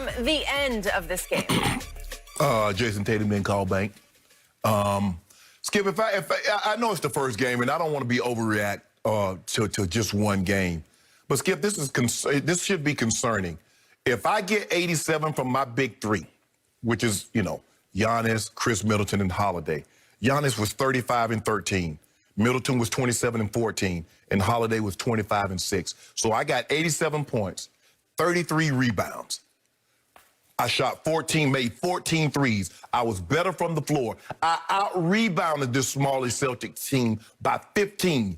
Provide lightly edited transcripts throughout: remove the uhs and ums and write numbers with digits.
from the end of this game? Jayson Tatum didn't call bank. Skip, if I know it's the first game, and I don't want to be overreact to just one game, but Skip, this should be concerning. If I get 87 from my big three, which is Giannis, Chris Middleton, and Holiday. Giannis was 35 and 13. Middleton was 27 and 14, and Holiday was 25 and 6. So I got 87 points, 33 rebounds. I shot 14, made 14 threes. I was better from the floor. I out-rebounded this smallest Celtics team by 15,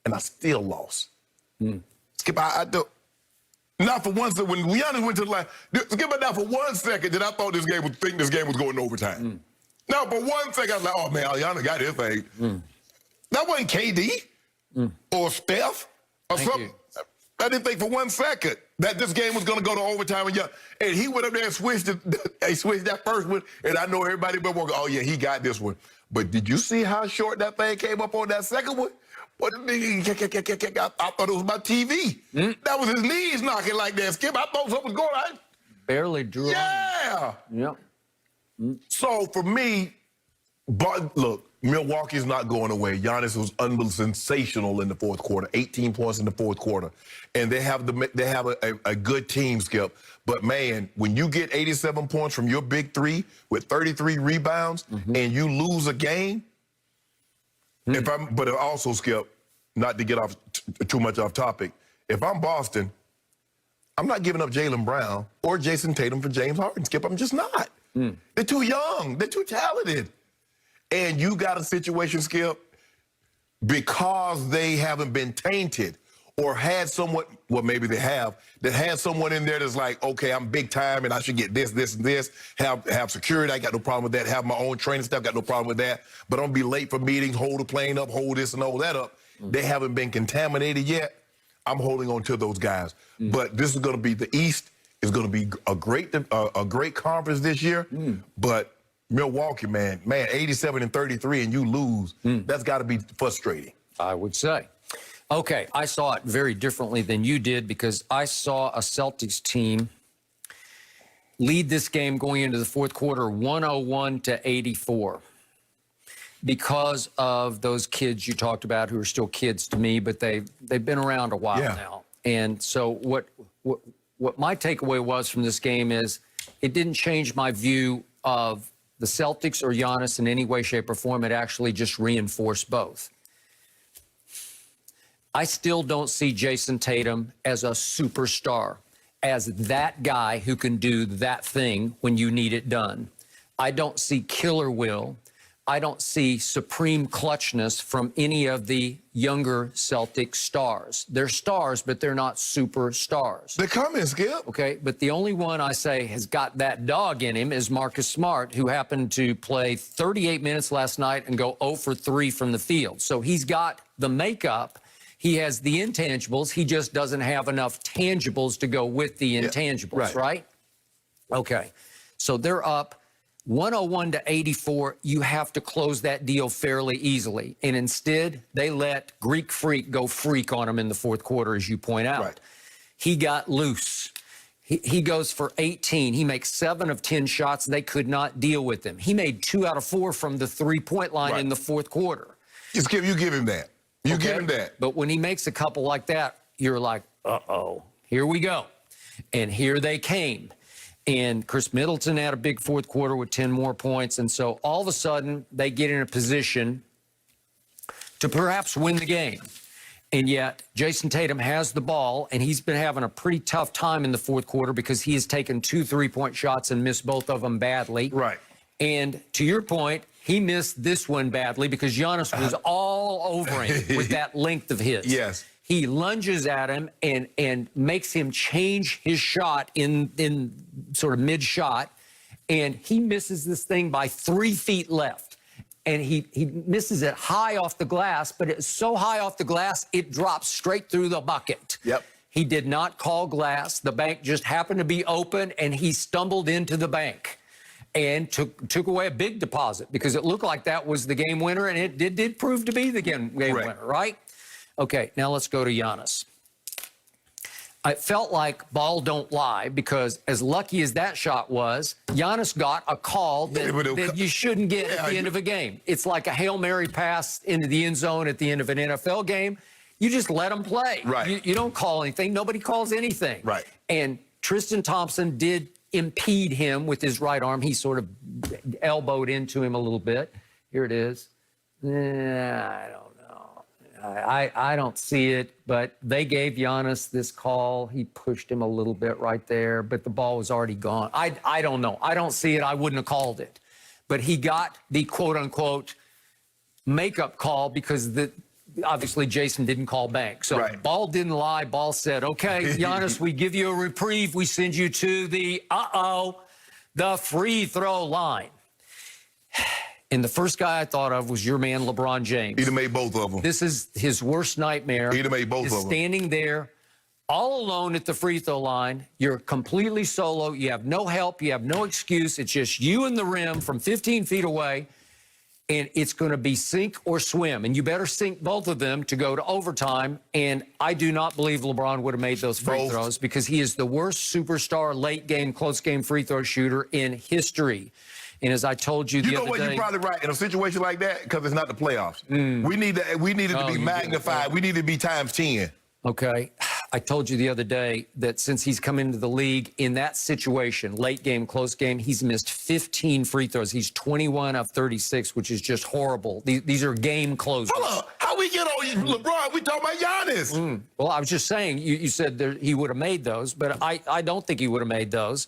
and I still lost. Skip, not for one second. When Giannis went to the line, Skip, not for 1 second did I thought this game was going to overtime. Now, for 1 second, I was like, oh, man, Giannis got his thing. That wasn't KD or Steph or something. I didn't think for 1 second that this game was going to go to overtime. And he went up there and switched that first one, and I know everybody been walking, oh, yeah, he got this one. But did you see how short that thing came up on that second one? I thought it was my TV. That was his knees knocking like that, Skip. I thought something was going on. Barely drew. Yeah. Yep. So for me, but look, Milwaukee's not going away. Giannis was sensational in the fourth quarter, 18 points in the fourth quarter, and they have a good team, Skip. But man, when you get 87 points from your big three with 33 rebounds, and you lose a game, but also, Skip, not to get off too much off topic, if I'm Boston, I'm not giving up Jaylen Brown or Jayson Tatum for James Harden, Skip. I'm just not. They're too young. They're too talented. And you got a situation, Skip, because they haven't been tainted or had someone, well, maybe they have, that had someone in there that's like, okay, I'm big time and I should get this, this, and this, have security, I got no problem with that, have my own training staff, got no problem with that, but I'm gonna be late for meetings, hold the plane up, hold this and hold that up. They haven't been contaminated yet. I'm holding on to those guys. But this is gonna be, the East is gonna be a great conference this year, but Milwaukee, man, 87 and 33 and you lose, that's gotta be frustrating. I would say. Okay, I saw it very differently than you did because I saw a Celtics team lead this game going into the fourth quarter 101 to 84 because of those kids you talked about who are still kids to me, but they've been around a while now. And so what my takeaway was from this game is it didn't change my view of the Celtics or Giannis in any way, shape, or form. It actually just reinforced both. I still don't see Jayson Tatum as a superstar, as that guy who can do that thing when you need it done. I don't see killer will. I don't see supreme clutchness from any of the younger Celtic stars. They're stars, but they're not superstars. They're coming, Skip. Okay, but the only one I say has got that dog in him is Marcus Smart, who happened to play 38 minutes last night and go 0 for 3 from the field. So he's got the makeup. He has the intangibles. He just doesn't have enough tangibles to go with the intangibles, right? Okay. So they're up 101 to 84. You have to close that deal fairly easily. And instead, they let Greek Freak go freak on him in the fourth quarter, as you point out. He got loose. He goes for 18. He makes 7 of 10 shots. They could not deal with him. He made 2 out of 4 from the three-point line in the fourth quarter. You give him that. You give him that. But when he makes a couple like that, you're like, uh-oh, here we go. And here they came. And Chris Middleton had a big fourth quarter with 10 more points. And so all of a sudden, they get in a position to perhaps win the game. And yet, Jayson Tatum has the ball, and he's been having a pretty tough time in the fourth quarter because he has taken 2 3-point shots and missed both of them badly. And to your point, he missed this one badly because Giannis was all over him with that length of his. He lunges at him and makes him change his shot in sort of mid-shot, and he misses this thing by 3 feet left. And he misses it high off the glass, but it's so high off the glass, it drops straight through the bucket. He did not call glass. The bank just happened to be open, and he stumbled into the bank and took away a big deposit because it looked like that was the game winner, and it did prove to be the game winner, right? Okay, now let's go to Giannis. I felt like ball don't lie, because as lucky as that shot was, Giannis got a call that you shouldn't get at the end of a game. It's like a Hail Mary pass into the end zone at the end of an NFL game. You just let them play. Right. You don't call anything. Nobody calls anything. Right. And Tristan Thompson did impede him with his right arm. He sort of elbowed into him a little bit. Here it is. I don't know. I don't see it, but they gave Giannis this call. He pushed him a little bit right there, but the ball was already gone. I don't know. I don't see it. I wouldn't have called it. But he got the quote-unquote makeup call because obviously Jayson didn't call bank. So ball didn't lie. Ball said, okay, Giannis, we give you a reprieve. We send you to the free throw line. And the first guy I thought of was your man, LeBron James. He'd have made both of them. This is his worst nightmare. He'd have made both of them. Standing there all alone at the free throw line. You're completely solo. You have no help. You have no excuse. It's just you and the rim from 15 feet away. And it's going to be sink or swim. And you better sink both of them to go to overtime. And I do not believe LeBron would have made those free throws, because he is the worst superstar late game, close game free throw shooter in history. And as I told you the other day... You know what? You're probably right. In a situation like that, because it's not the playoffs. We need it to be magnified. We need to be times 10. Okay. I told you the other day that since he's come into the league in that situation, late game, close game, he's missed 15 free throws. He's 21 of 36, which is just horrible. These are game closers. Hold up. How we get on LeBron? We talking about Giannis. Well, I was just saying, you said he would have made those, but I don't think he would have made those.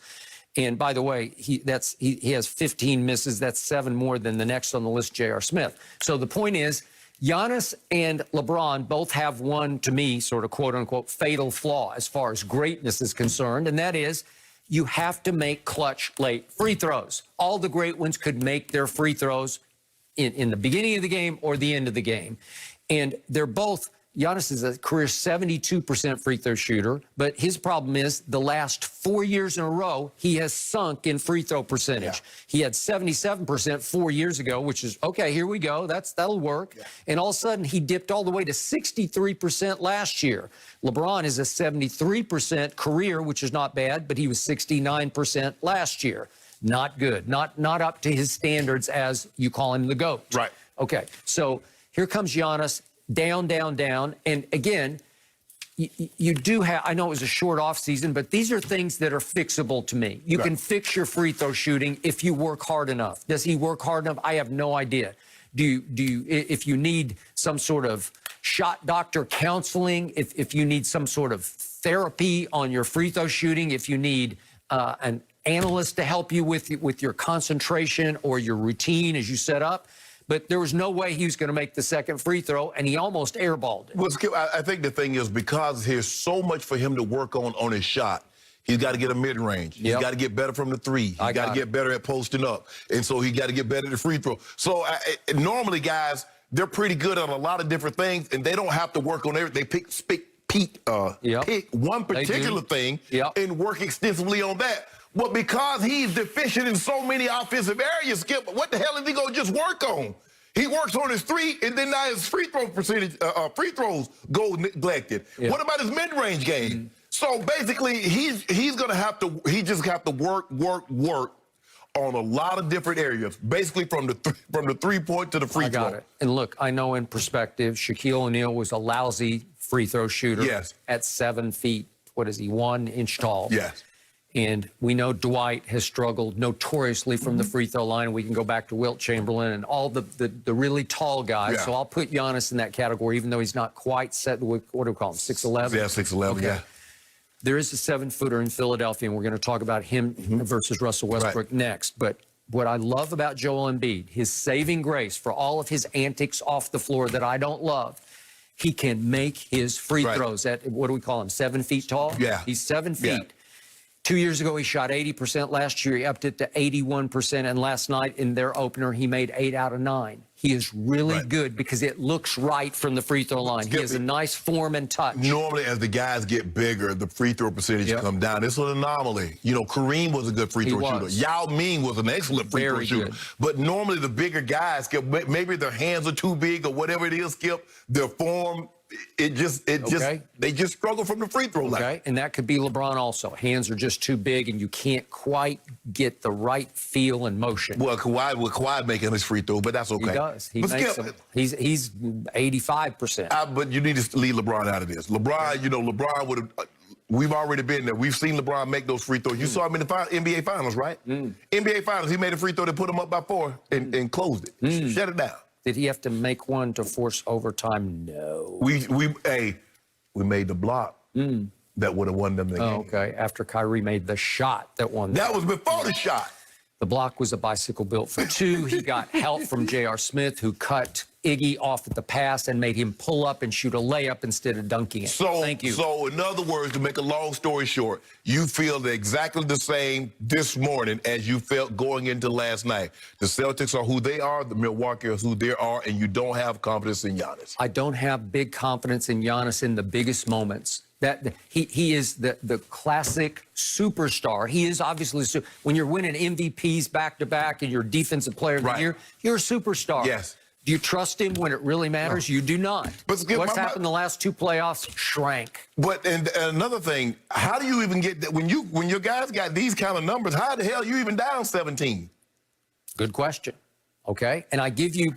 And by the way, he has 15 misses. That's 7 more than the next on the list, J.R. Smith. So the point is, Giannis and LeBron both have one, to me, sort of quote-unquote fatal flaw as far as greatness is concerned, and that is you have to make clutch late free throws. All the great ones could make their free throws in the beginning of the game or the end of the game. And they're both... Giannis is a career 72% free throw shooter, but his problem is the last 4 years in a row, he has sunk in free throw percentage. Yeah. He had 77% 4 years ago, which is, okay, here we go. That'll work. Yeah. And all of a sudden, he dipped all the way to 63% last year. LeBron is a 73% career, which is not bad, but he was 69% last year. Not good. Not up to his standards as you call him the GOAT. Right. Okay, so here comes Giannis. Down, down, down. And again, you do have, I know it was a short off season, but these are things that are fixable to me. You can fix your free throw shooting if you work hard enough. Does he work hard enough? I have no idea. Do you if you need some sort of shot doctor counseling, if you need some sort of therapy on your free throw shooting, if you need an analyst to help you with your concentration or your routine as you set up. But there was no way he was going to make the second free throw, and he almost airballed it. Well, Skip, I think the thing is, because there's so much for him to work on his shot, he's got to get a mid-range. He's got to get better from the three. He's got to get better at posting up. And so he got to get better at the free throw. So normally, guys, they're pretty good at a lot of different things, and they don't have to work on everything. They pick one particular thing and work extensively on that. But because he's deficient in so many offensive areas, Skip, what the hell is he going to just work on? He works on his three, and then now his free throw percentage, free throws go neglected. Yeah. What about his mid-range game? So basically, he just have to work on a lot of different areas, basically from the three-point to the free throw. I got it. And look, I know in perspective, Shaquille O'Neal was a lousy free throw shooter at 7 feet. What is he, 1 inch tall? Yes. And we know Dwight has struggled notoriously from the free throw line. We can go back to Wilt Chamberlain and all the really tall guys. Yeah. So I'll put Giannis in that category, even though he's not quite set with, what do we call him, 6'11"? Yeah, 6'11", yeah. There is a 7-footer in Philadelphia, and we're going to talk about him versus Russell Westbrook next. But what I love about Joel Embiid, his saving grace for all of his antics off the floor that I don't love, he can make his free throws at, what do we call him, 7 feet tall? Yeah. He's 7 feet. Yeah. 2 years ago, he shot 80%. Last year, he upped it to 81%. And last night in their opener, he made 8 out of 9. He is really good because it looks right from the free throw line. He has a nice form and touch. Normally, as the guys get bigger, the free throw percentage come down. It's an anomaly. You know, Kareem was a good free throw shooter. Yao Ming was an excellent free throw shooter. But normally, the bigger guys, maybe their hands are too big or whatever it is, Skip, their form They just struggle from the free throw line. Okay, and that could be LeBron also. Hands are just too big, and you can't quite get the right feel and motion. Well, Kawhi making his free throw, but that's okay. He does. He but makes them. He's 85%. But you need to leave LeBron out of this. LeBron, LeBron would have. We've already been there. We've seen LeBron make those free throws. You saw him in the NBA Finals, right? NBA Finals, he made a free throw that put him up by 4 and closed it. Shut it down. Did he have to make one to force overtime? No. We made the block that would have won them the game. Okay. After Kyrie made the shot that won. That was before the shot. The block was a bicycle built for two. He got help from J.R. Smith, who cut Iggy off at the pass and made him pull up and shoot a layup instead of dunking it. Thank you. So, in other words, to make a long story short, you feel exactly the same this morning as you felt going into last night. The Celtics are who they are, the Milwaukee are who they are, and you don't have confidence in Giannis. I don't have big confidence in Giannis in the biggest moments. That he is the classic superstar. He is obviously when you're winning MVPs back to back and you're defensive player of the year, you're a superstar. Yes. Do you trust him when it really matters? No. You do not. But what's happened the last 2 playoffs? Shrank. But and another thing, how do you even get that when your guys got these kind of numbers? How the hell are you even down 17? Good question. Okay, and I give you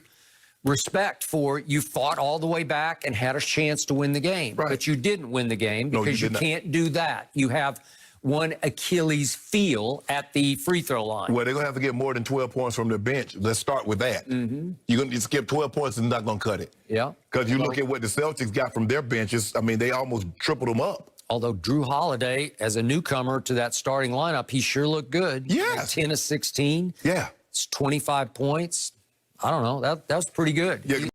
respect for you fought all the way back and had a chance to win the game, but you didn't win the game because you can't do that. You have one Achilles heel at the free throw line. Well, they're going to have to get more than 12 points from their bench. Let's start with that. You're going to skip 12 points and not going to cut it. Yeah. Because you look at what the Celtics got from their benches. I mean, they almost tripled them up. Although Drew Holiday, as a newcomer to that starting lineup, he sure looked good. Yeah. 10 of 16. Yeah. It's 25 points. I don't know. That was pretty good. Yeah.